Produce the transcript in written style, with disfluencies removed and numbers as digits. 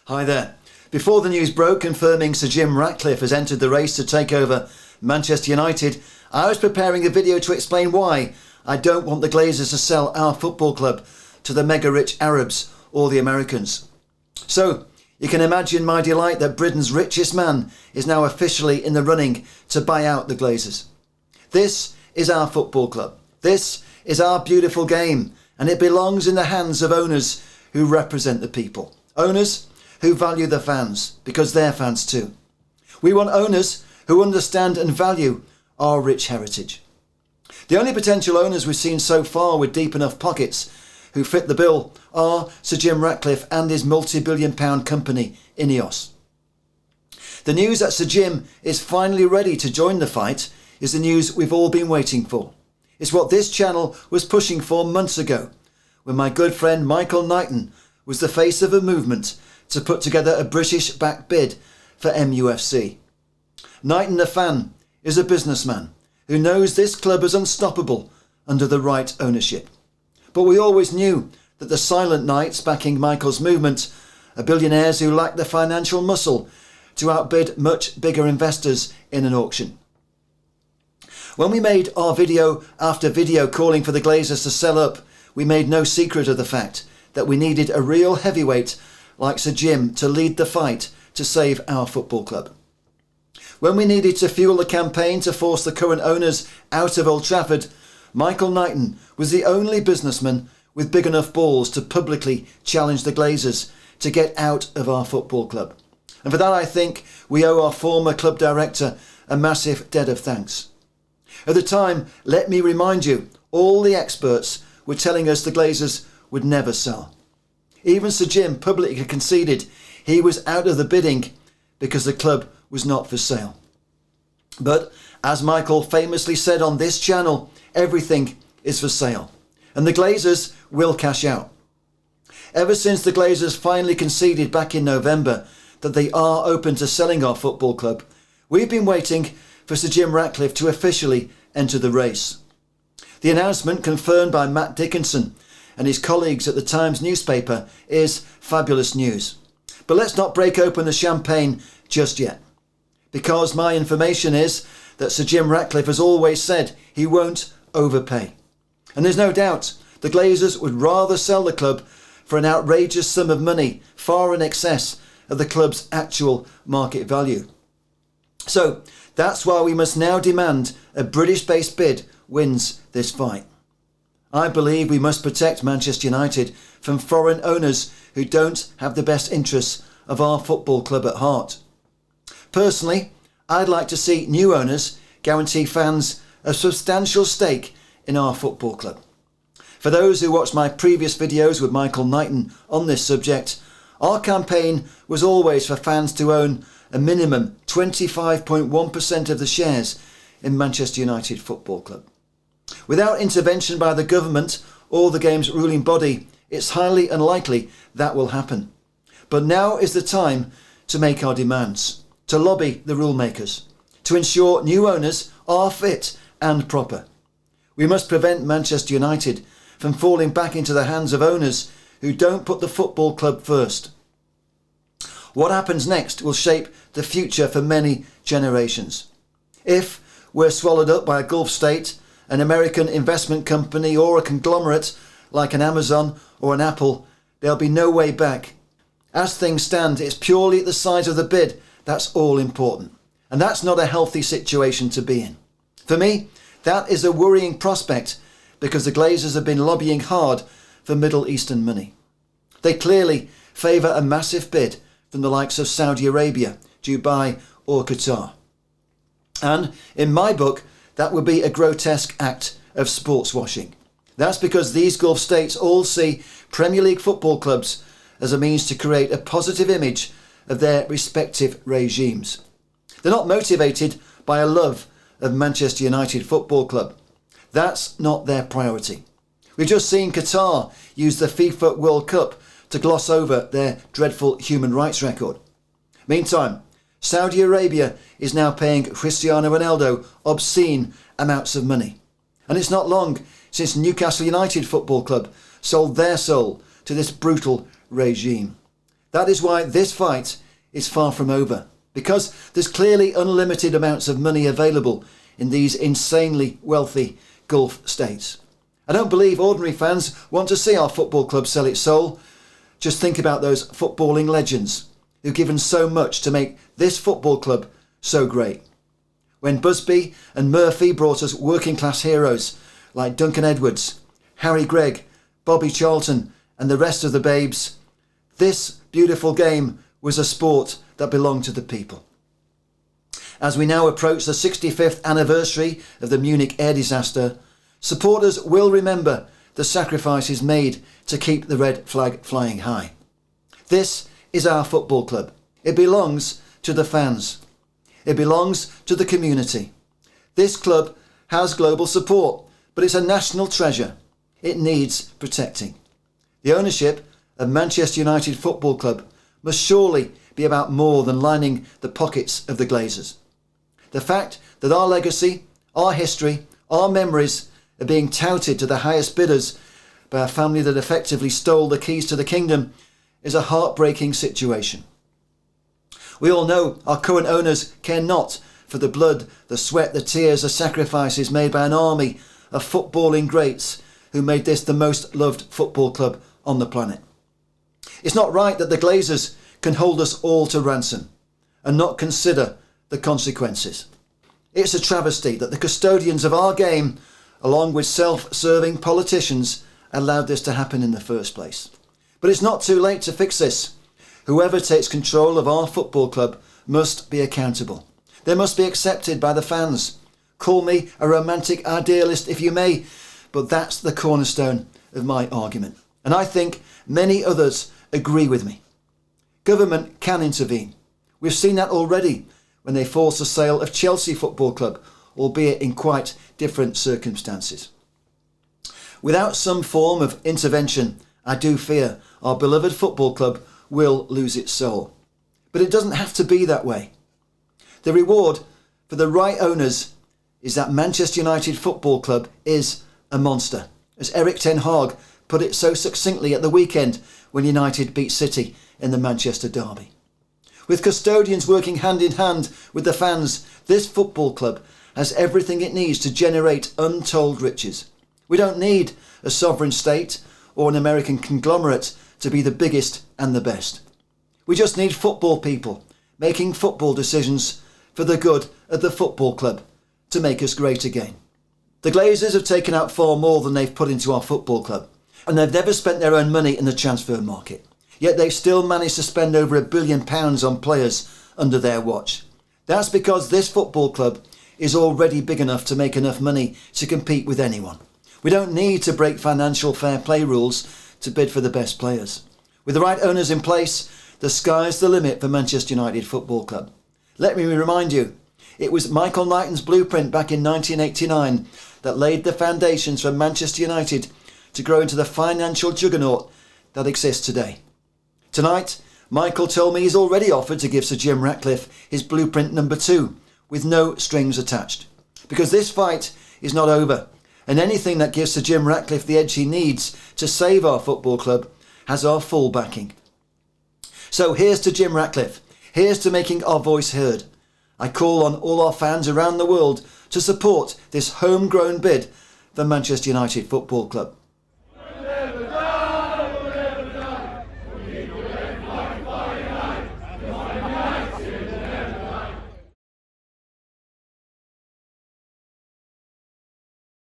Hi there. Before the news broke confirming Sir Jim Ratcliffe has entered the race to take over Manchester United, I was preparing a video to explain why I don't want the Glazers to sell our football club to the mega-rich Arabs or the Americans. So, you can imagine my delight that Britain's richest man is now officially in the running to buy out the Glazers. This is our football club. This is our beautiful game, and it belongs in the hands of owners who represent the people. Owners who value the fans, because they're fans too. We want owners who understand and value our rich heritage. The only potential owners we've seen so far with deep enough pockets who fit the bill are Sir Jim Ratcliffe and his multi-billion-pound company, Ineos. The news that Sir Jim is finally ready to join the fight is the news we've all been waiting for. It's what this channel was pushing for months ago, when my good friend Michael Knighton was the face of a movement to put together a British-backed bid for MUFC. Knighton, the fan, is a businessman who knows this club is unstoppable under the right ownership. But we always knew that the silent knights backing Michael's movement are billionaires who lack the financial muscle to outbid much bigger investors in an auction. When we made our video after video calling for the Glazers to sell up, we made no secret of the fact that we needed a real heavyweight like Sir Jim to lead the fight to save our football club. When we needed to fuel the campaign to force the current owners out of Old Trafford, Michael Knighton was the only businessman with big enough balls to publicly challenge the Glazers to get out of our football club. And for that I think we owe our former club director a massive debt of thanks. At the time, let me remind you, all the experts were telling us the Glazers would never sell. Even Sir Jim publicly conceded he was out of the bidding because the club was not for sale. But as Michael famously said on this channel, everything is for sale, and the Glazers will cash out. Ever since the Glazers finally conceded back in November that they are open to selling our football club, we've been waiting for Sir Jim Ratcliffe to officially enter the race. The announcement, confirmed by Matt Dickinson and his colleagues at the Times newspaper, is fabulous news. But let's not break open the champagne just yet, because my information is that Sir Jim Ratcliffe has always said he won't overpay. And there's no doubt the Glazers would rather sell the club for an outrageous sum of money, far in excess of the club's actual market value. So that's why we must now demand a British-based bid wins this fight. I believe we must protect Manchester United from foreign owners who don't have the best interests of our football club at heart. Personally, I'd like to see new owners guarantee fans a substantial stake in our football club. For those who watched my previous videos with Michael Knighton on this subject, our campaign was always for fans to own a minimum 25.1% of the shares in Manchester United Football Club. Without intervention by the government or the game's ruling body, it's highly unlikely that will happen. But now is the time to make our demands, to lobby the rule makers, to ensure new owners are fit and proper. We must prevent Manchester United from falling back into the hands of owners who don't put the football club first. What happens next will shape the future for many generations. If we're swallowed up by a Gulf state, an American investment company, or a conglomerate like an Amazon or an Apple, there'll be no way back. As things stand, it's purely the size of the bid that's all important. And that's not a healthy situation to be in. For me, that is a worrying prospect, because the Glazers have been lobbying hard for Middle Eastern money. They clearly favour a massive bid from the likes of Saudi Arabia, Dubai or Qatar. And in my book, that would be a grotesque act of sports washing. That's because these Gulf states all see Premier League football clubs as a means to create a positive image of their respective regimes. They're not motivated by a love of Manchester United Football Club. That's not their priority. We've just seen Qatar use the FIFA World Cup to gloss over their dreadful human rights record. Meantime, Saudi Arabia is now paying Cristiano Ronaldo obscene amounts of money. And it's not long since Newcastle United Football Club sold their soul to this brutal regime. That is why this fight is far from over, because there's clearly unlimited amounts of money available in these insanely wealthy Gulf states. I don't believe ordinary fans want to see our football club sell its soul. Just think about those footballing legends who've given so much to make this football club so great. When Busby and Murphy brought us working class heroes like Duncan Edwards, Harry Gregg, Bobby Charlton and the rest of the babes, this beautiful game was a sport that belonged to the people. As we now approach the 65th anniversary of the Munich air disaster, supporters will remember the sacrifices made to keep the red flag flying high. This is our football club. It belongs to the fans. It belongs to the community. This club has global support, but it's a national treasure. It needs protecting. The ownership of Manchester United Football Club must surely be about more than lining the pockets of the Glazers. The fact that our legacy, our history, our memories are being touted to the highest bidders by a family that effectively stole the keys to the kingdom is a heartbreaking situation. We all know our current owners care not for the blood, the sweat, the tears, the sacrifices made by an army of footballing greats who made this the most loved football club on the planet. It's not right that the Glazers can hold us all to ransom and not consider the consequences. It's a travesty that the custodians of our game, along with self-serving politicians, allowed this to happen in the first place. But it's not too late to fix this. Whoever takes control of our football club must be accountable. They must be accepted by the fans. Call me a romantic idealist if you may, but that's the cornerstone of my argument. And I think many others agree with me. Government can intervene. We've seen that already when they forced the sale of Chelsea Football Club, albeit in quite different circumstances. Without some form of intervention, I do fear our beloved football club will lose its soul. But it doesn't have to be that way. The reward for the right owners is that Manchester United Football Club is a monster, as Erik ten Hag put it so succinctly at the weekend when United beat City in the Manchester derby. With custodians working hand in hand with the fans, this football club has everything it needs to generate untold riches. We don't need a sovereign state or an American conglomerate to be the biggest and the best. We just need football people making football decisions for the good of the football club to make us great again. The Glazers have taken out far more than they've put into our football club, and they've never spent their own money in the transfer market. Yet they've still managed to spend over £1 billion on players under their watch. That's because this football club is already big enough to make enough money to compete with anyone. We don't need to break financial fair play rules to bid for the best players. With the right owners in place, the sky's the limit for Manchester United Football Club. Let me remind you, it was Michael Knighton's blueprint back in 1989 that laid the foundations for Manchester United to grow into the financial juggernaut that exists today. Tonight, Michael told me he's already offered to give Sir Jim Ratcliffe his blueprint number 2, with no strings attached. Because this fight is not over, and anything that gives Sir Jim Ratcliffe the edge he needs to save our football club has our full backing. So here's to Jim Ratcliffe. Here's to making our voice heard. I call on all our fans around the world to support this homegrown bid for Manchester United Football Club.